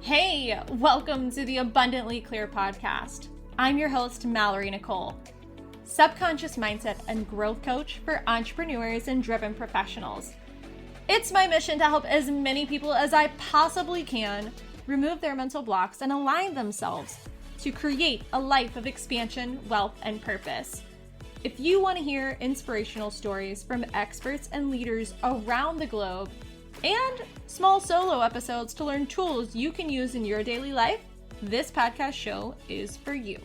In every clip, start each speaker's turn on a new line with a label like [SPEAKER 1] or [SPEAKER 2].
[SPEAKER 1] Hey, welcome to the Abundantly Clear podcast. I'm your host, Mallory Nicole, subconscious mindset and growth coach for entrepreneurs and driven professionals. It's my mission to help as many people as I possibly can remove their mental blocks and align themselves to create a life of expansion, wealth, and purpose. If you want to hear inspirational stories from experts and leaders around the globe, and small solo episodes to learn tools you can use in your daily life, this podcast show is for you.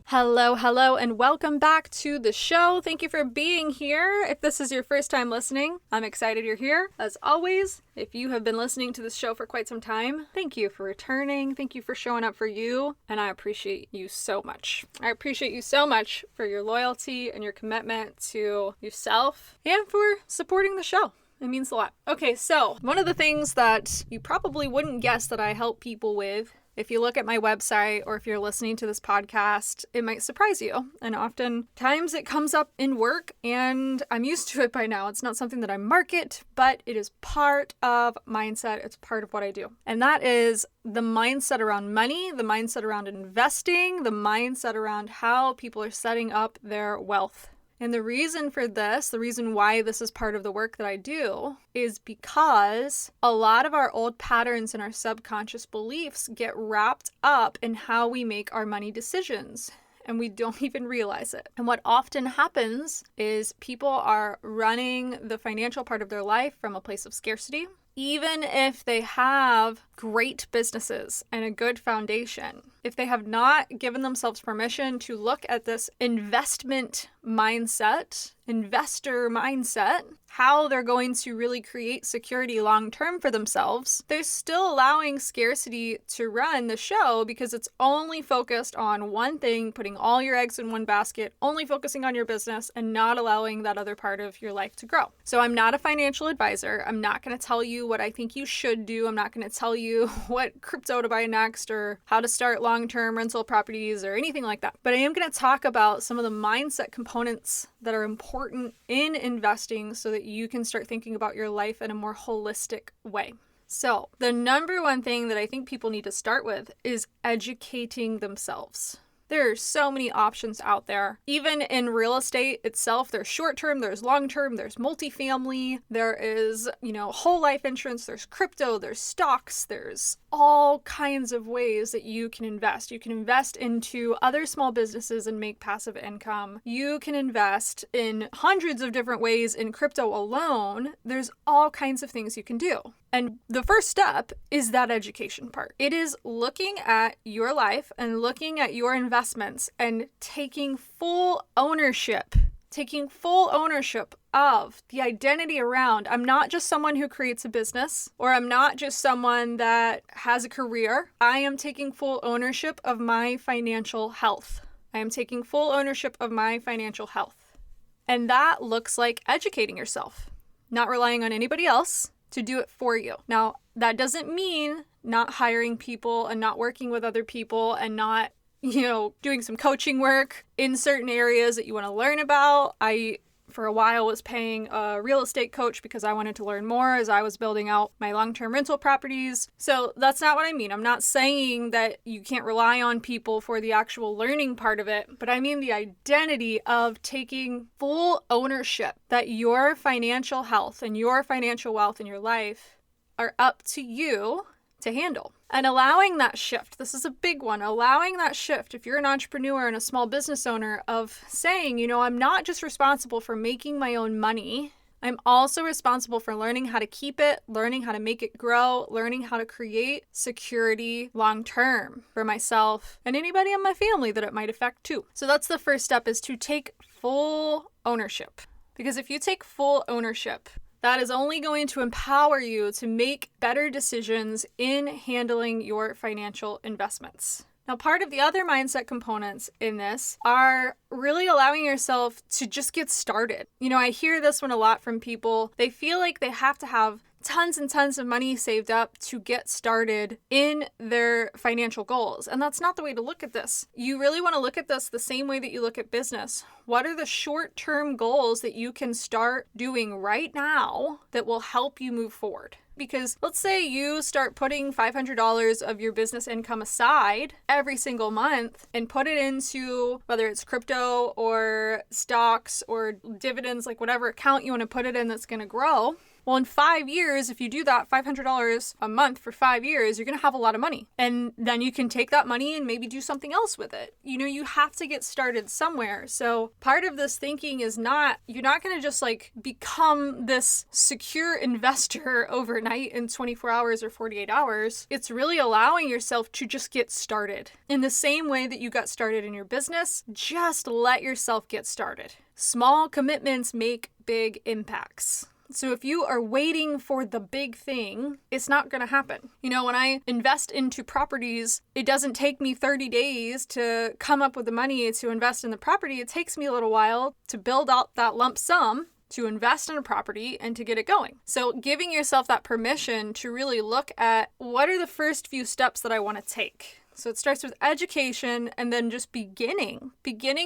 [SPEAKER 1] Hello, and welcome back to the show. Thank you for being here. If this is your first time listening, I'm excited you're here. As always, if you have been listening to this show for quite some time, thank you for returning. Thank you for showing up for you, and I appreciate you so much. I appreciate you so much for your loyalty and your commitment to yourself and for supporting the show. It means a lot. Okay, so one of the things that you probably wouldn't guess that I help people with, if you look at my website or if you're listening to this podcast, it might surprise you. And oftentimes it comes up in work and I'm used to it by now. It's not something that I market, but it is part of mindset. It's part of what I do. And that is the mindset around money, the mindset around investing, the mindset around how people are setting up their wealth. And the reason for this, the reason why this is part of the work that I do, is because a lot of our old patterns and our subconscious beliefs get wrapped up in how we make our money decisions, and we don't even realize it. And what often happens is people are running the financial part of their life from a place of scarcity, even if they have great businesses and a good foundation. If they have not given themselves permission to look at this investor mindset, how they're going to really create security long-term for themselves, they're still allowing scarcity to run the show because it's only focused on one thing, putting all your eggs in one basket, only focusing on your business and not allowing that other part of your life to grow. So I'm not a financial advisor. I'm not going to tell you what I think you should do. I'm not going to tell you what crypto to buy next or how to start long-term rental properties or anything like that. But I am going to talk about some of the mindset components that are important in investing so that you can start thinking about your life in a more holistic way. So the number one thing that I think people need to start with is educating themselves. There are so many options out there. Even in real estate itself, there's short-term, there's long-term, there's multifamily, there is, whole life insurance, there's crypto, there's stocks, there's all kinds of ways that you can invest. You can invest into other small businesses and make passive income. You can invest in hundreds of different ways in crypto alone. There's all kinds of things you can do. And the first step is that education part. It is looking at your life and looking at your investments and taking full ownership of the identity around, I'm not just someone who creates a business, or I'm not just someone that has a career. I am taking full ownership of my financial health. And that looks like educating yourself, not relying on anybody else to do it for you. Now, that doesn't mean not hiring people and not working with other people and not, doing some coaching work in certain areas that you want to learn about. I, for a while, was paying a real estate coach because I wanted to learn more as I was building out my long-term rental properties. So that's not what I mean. I'm not saying that you can't rely on people for the actual learning part of it, but I mean the identity of taking full ownership that your financial health and your financial wealth in your life are up to you to handle. And allowing that shift, this is a big one, allowing that shift, if you're an entrepreneur and a small business owner, of saying, I'm not just responsible for making my own money, I'm also responsible for learning how to keep it, learning how to make it grow, learning how to create security long-term for myself and anybody in my family that it might affect too. So that's the first step, is to take full ownership. Because if you take full ownership, that is only going to empower you to make better decisions in handling your financial investments. Now, part of the other mindset components in this are really allowing yourself to just get started. I hear this one a lot from people. They feel like they have to have tons and tons of money saved up to get started in their financial goals. And that's not the way to look at this. You really want to look at this the same way that you look at business. What are the short-term goals that you can start doing right now that will help you move forward? Because let's say you start putting $500 of your business income aside every single month and put it into whether it's crypto or stocks or dividends, like whatever account you want to put it in that's going to grow. Well, in 5 years, if you do that $500 a month for 5 years, you're going to have a lot of money. And then you can take that money and maybe do something else with it. You know, you have to get started somewhere. So part of this thinking is you're not going to just like become this secure investor overnight in 24 hours or 48 hours. It's really allowing yourself to just get started. In the same way that you got started in your business, just let yourself get started. Small commitments make big impacts. So if you are waiting for the big thing, it's not going to happen. You know, when I invest into properties, it doesn't take me 30 days to come up with the money to invest in the property. It takes me a little while to build out that lump sum to invest in a property and to get it going. So giving yourself that permission to really look at what are the first few steps that I want to take. So it starts with education and then just beginning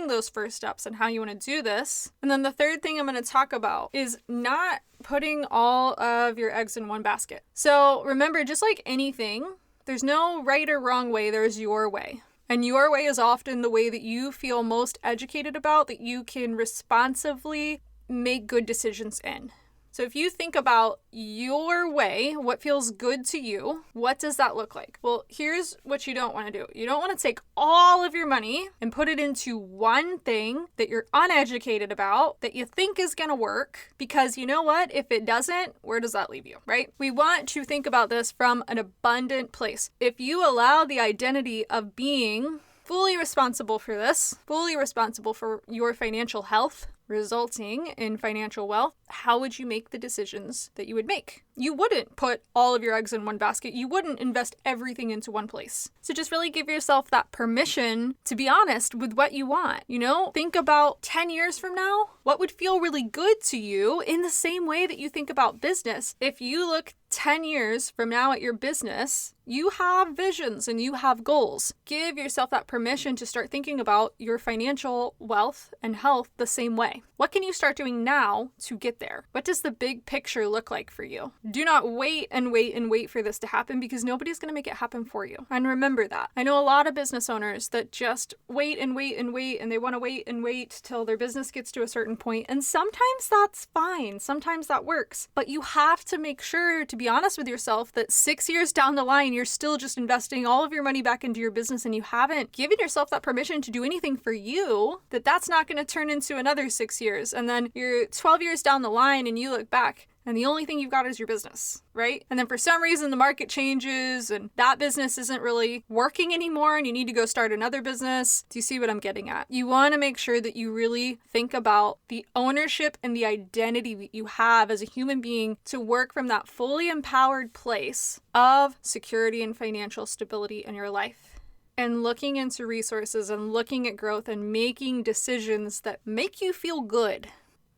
[SPEAKER 1] those first steps and how you want to do this. And then the third thing I'm going to talk about is not putting all of your eggs in one basket. So remember, just like anything, there's no right or wrong way, there's your way. And your way is often the way that you feel most educated about, that you can responsibly make good decisions in. So if you think about your way, what feels good to you, what does that look like? Well, here's what you don't want to do. You don't want to take all of your money and put it into one thing that you're uneducated about, that you think is going to work, because you know what? If it doesn't, where does that leave you, right? We want to think about this from an abundant place. If you allow the identity of being fully responsible for this, fully responsible for your financial health, resulting in financial wealth, how would you make the decisions that you would make? You wouldn't put all of your eggs in one basket. You wouldn't invest everything into one place. So just really give yourself that permission to be honest with what you want. You know, think about 10 years from now, what would feel really good to you in the same way that you think about business. If you look 10 years from now at your business, you have visions and you have goals. Give yourself that permission to start thinking about your financial wealth and health the same way. What can you start doing now to get there? What does the big picture look like for you? Do not wait and wait and wait for this to happen, because nobody's going to make it happen for you. And remember that. I know a lot of business owners that just wait and wait and wait, and they want to wait and wait till their business gets to a certain point. And sometimes that's fine. Sometimes that works. But you have to make sure to be honest with yourself that 6 years down the line, you're still just investing all of your money back into your business and you haven't given yourself that permission to do anything for you, that's not going to turn into another 6 years. And then you're 12 years down the line and you look back and the only thing you've got is your business, right? And then for some reason the market changes and that business isn't really working anymore and you need to go start another business. Do you see what I'm getting at? You want to make sure that you really think about the ownership and the identity that you have as a human being to work from that fully empowered place of security and financial stability in your life. And looking into resources and looking at growth and making decisions that make you feel good.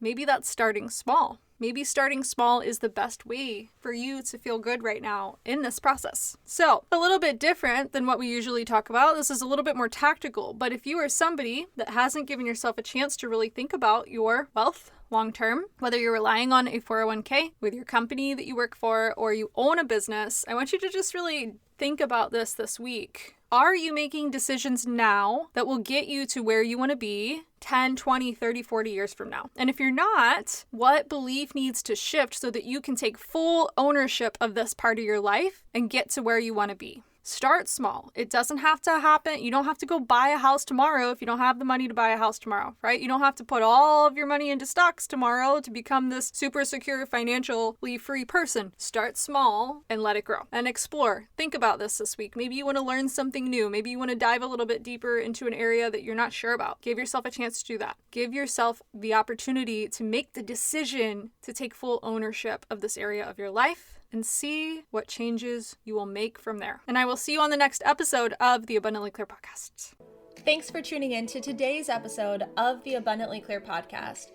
[SPEAKER 1] Maybe that's starting small. Maybe starting small is the best way for you to feel good right now in this process. So, a little bit different than what we usually talk about. This is a little bit more tactical, but if you are somebody that hasn't given yourself a chance to really think about your wealth long term, whether you're relying on a 401k with your company that you work for or you own a business, I want you to just really think about this week. Are you making decisions now that will get you to where you want to be 10, 20, 30, 40 years from now? And if you're not, what belief needs to shift so that you can take full ownership of this part of your life and get to where you want to be? Start small. It doesn't have to happen. You don't have to go buy a house tomorrow if you don't have the money to buy a house tomorrow, right? You don't have to put all of your money into stocks tomorrow to become this super secure, financially free person. Start small and let it grow and explore. Think about this week. Maybe you want to learn something new. Maybe you want to dive a little bit deeper into an area that you're not sure about. Give yourself a chance to do that. Give yourself the opportunity to make the decision to take full ownership of this area of your life and see what changes you will make from there. And I will see you on the next episode of the Abundantly Clear Podcast.
[SPEAKER 2] Thanks for tuning in to today's episode of the Abundantly Clear Podcast.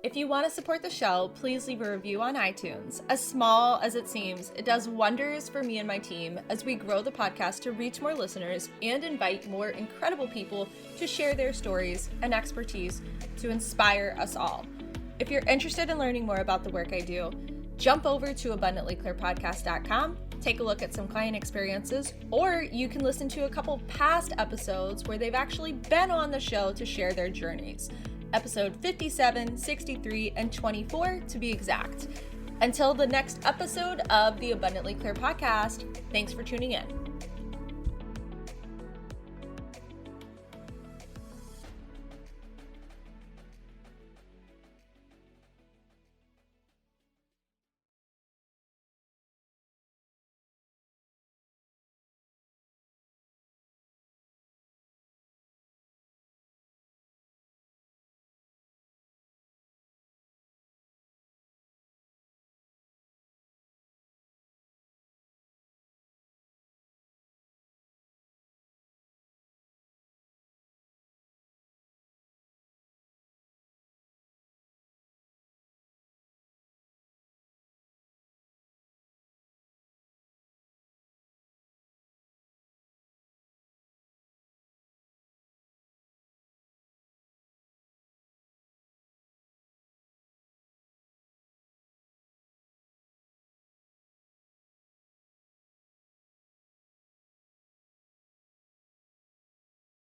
[SPEAKER 2] If you want to support the show, please leave a review on iTunes. As small as it seems, it does wonders for me and my team as we grow the podcast to reach more listeners and invite more incredible people to share their stories and expertise to inspire us all. If you're interested in learning more about the work I do, Jump over to abundantlyclearpodcast.com, take a look at some client experiences, or you can listen to a couple past episodes where they've actually been on the show to share their journeys. Episode 57, 63, and 24 to be exact. Until the next episode of the Abundantly Clear podcast, thanks for tuning in.